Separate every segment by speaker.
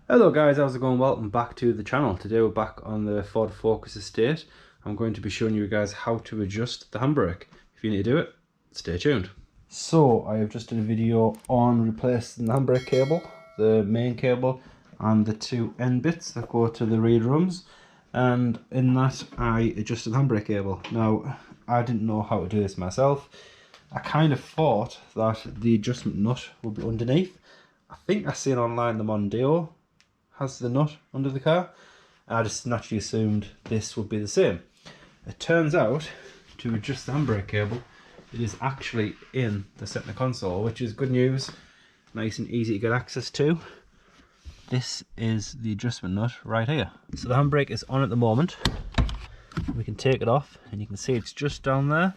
Speaker 1: Hello guys, how's it going? Welcome back to the channel. Today we're back on the Ford Focus Estate. I'm going to be showing you guys how to adjust the handbrake. If you need to do it, stay tuned. So I have just done a video on replacing the handbrake cable, the main cable and the two end bits that go to the rear drums, and in that I adjusted the handbrake cable. Now I didn't know how to do this myself. I kind of thought that the adjustment nut would be underneath. I think I seen online the Mondeo has the nut under the car. I just naturally assumed this would be the same. It turns out, to adjust the handbrake cable, it is actually in the center console, which is good news. Nice and easy to get access to. This is the adjustment nut right here. So the handbrake is on at the moment. We can take it off and you can see it's just down there.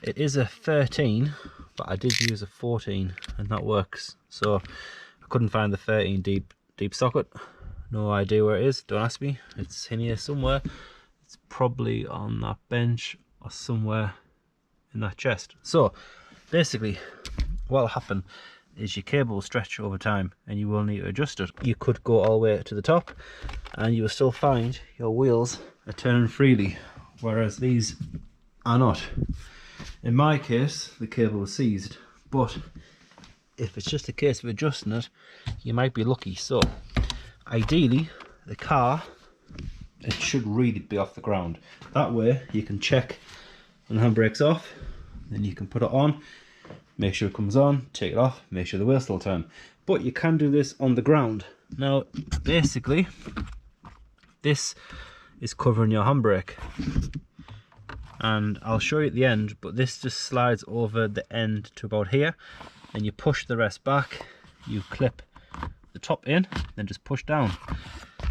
Speaker 1: It is a 13, but I did use a 14 and that works. So I couldn't find the 13 deep socket. No idea where it is, don't ask me. It's in here somewhere. It's probably on that bench or somewhere in that chest. So basically what'll happen is your cable will stretch over time and you will need to adjust it. You could go all the way to the top and you will still find your wheels are turning freely, whereas these are not. In my case, the cable was seized, but if it's just a case of adjusting it, you might be lucky. So ideally, the car, it should really be off the ground. That way you can check when the handbrake's off, then you can put it on, make sure it comes on, take it off, make sure the wheels still turn. But you can do this on the ground. Now basically, this is covering your handbrake. And I'll show you at the end, but this just slides over the end to about here, and you push the rest back, you clip the top in, then just push down.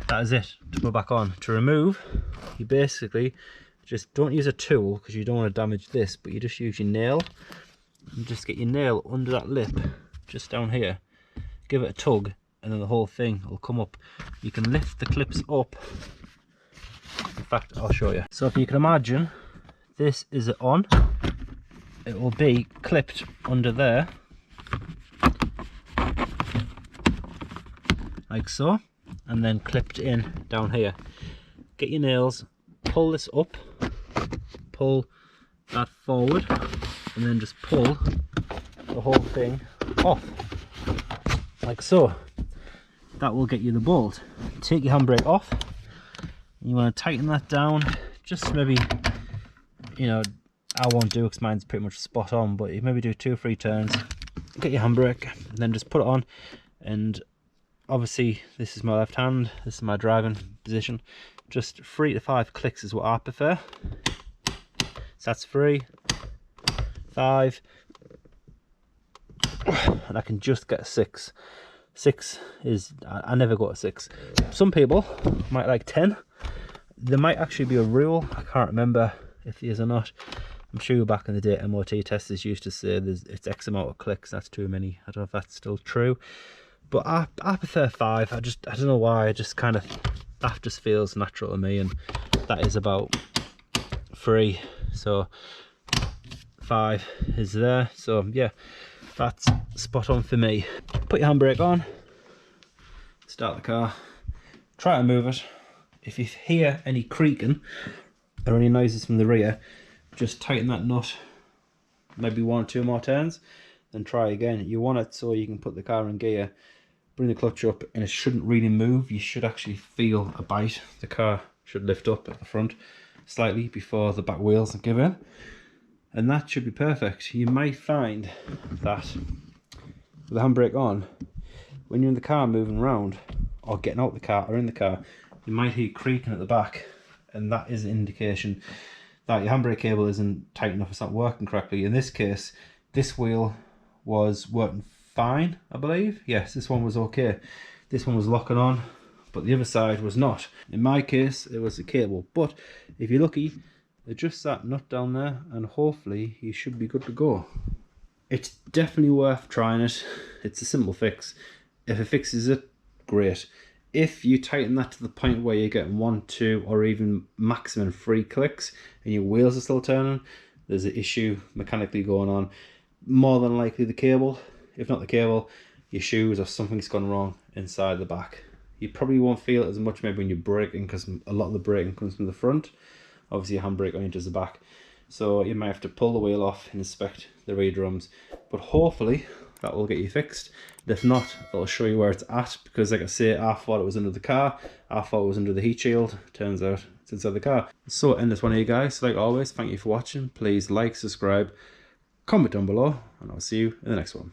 Speaker 1: That is it to go back on. To remove, you basically just don't use a tool because you don't want to damage this, but you just use your nail and just get your nail under that lip just down here, give it a tug, and then the whole thing will come up. You can lift the clips up. In fact, I'll show you. So if you can imagine, this is it on, it will be clipped under there like so, and then clipped in down here. Get your nails, pull this up, pull that forward, and then just pull the whole thing off like so. That will get you the bolt. Take your handbrake off, you want to tighten that down, just maybe, you know, I won't do because mine's pretty much spot on, but you maybe do 2 or 3 turns, get your handbrake, and then just put it on. And obviously this is my left hand, this is my driving position. Just 3 to 5 clicks is what I prefer. So that's 3, 5, and I can just get a 6. 6 is, I never go to 6. Some people might like 10. There might actually be a rule, I can't remember if he is or not. I'm sure back in the day MOT testers used to say it's X amount of clicks, that's too many. I don't know if that's still true, but I prefer 5. I don't know why, I just kind of, that just feels natural to me, and that is about 3, so 5 is there. So yeah, that's spot on for me. Put your handbrake on, start the car, try to move it. If you hear any creaking or any noises from the rear, just tighten that nut maybe 1 or 2 more turns, then try again. You want it so you can put the car in gear, bring the clutch up, and it shouldn't really move. You should actually feel a bite. The car should lift up at the front slightly before the back wheels give in, and that should be perfect. You might find that with the handbrake on, when you're in the car moving around or getting out of the car or in the car, you might hear creaking at the back, and that is an indication that your handbrake cable isn't tight enough, it's not working correctly. In this case, this wheel was working fine, I believe. Yes, this one was okay. This one was locking on, but the other side was not. In my case, it was the cable. But if you're lucky, adjust that nut down there and hopefully you should be good to go. It's definitely worth trying it. It's a simple fix. If it fixes it, great. If you tighten that to the point where you're getting 1, 2 or even maximum 3 clicks and your wheels are still turning, there's an issue mechanically going on. More than likely the cable. If not the cable, your shoes or something's gone wrong inside the back. You probably won't feel it as much maybe when you're braking, because a lot of the braking comes from the front. Obviously your handbrake only does the back, so you might have to pull the wheel off and inspect the rear drums, but hopefully that will get you fixed. And if not, it'll show you where it's at, because like I say, I thought it was under the car, I thought it was under the heat shield, turns out it's inside the car. So end this one here guys. So like always, thank you for watching. Please like, subscribe, comment down below, and I'll see you in the next one.